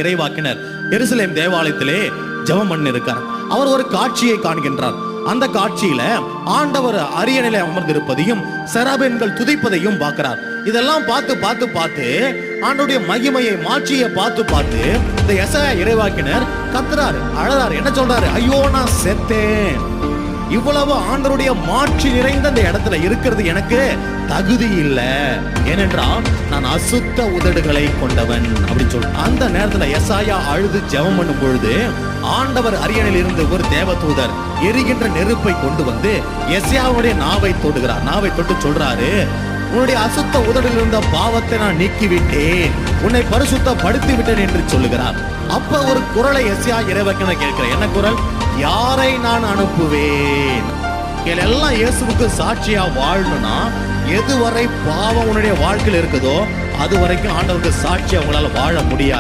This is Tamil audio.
இறைவாக்கினர் எருசலேம் தேவாலயத்திலே ஜெபம் பண்ணி இருக்கார். அவர் ஒரு காட்சியை காண்கின்றார். அந்த காட்சியில ஆண்டவர் அரியணையிலே அமர்ந்திருப்பதையும் செராபீன்கள் துதிப்பதையும் பார்க்கிறார். இதெல்லாம் பார்த்து ஆண்டவருடைய மகிமையை மாட்சியை பார்த்து இந்த எசாயா இறைவாக்கினர் கத்துறாரு, அழறாரு. என்ன சொல்றாரு? ஐயோ, நான் செத்தேன். இவ்வளவு ஆண்டவருடைய மாட்சி நிறைந்த இந்த இடத்துல இருக்கிறது எனக்கு தகுதி இல்லை, ஏனென்றால் நான் அசுத்த உதடுகளை கொண்டவன் அப்படின்னு சொல்லி அந்த நேரத்துல எசாயா அழுது ஜெபம் பண்ணும் பொழுது ஆண்டவர் அரியணையில் இருந்து ஒரு தேவதூதர் எரிகின்ற நெருப்பை கொண்டு வந்து எசாயாவுடைய நாவை தொடுகிறார். நாவை தொட்டு சொல்றாரு, உன்னுடைய அசுத்த உதடில் இருந்த பாவத்தை நான் நீக்கிவிட்டேன், உன்னை பரிசுத்தப்படுத்தி விட்டேன் என்று சொல்லுகிறார். அப்ப ஒரு குரலை எசாயா இறைவாக்கினர் கேட்கிறார். என்ன குரல்? யாரை நான் அனுப்புவேன்? எல்லாம் இயேசுவுக்கு சாட்சியா வாழணும்னா எதுவரை பாவம் உன்னுடைய வாழ்க்கையில் இருக்குதோ அது வரைக்கும் ஆண்டவருக்கு சாட்சியா உங்களால வாழ முடியாது.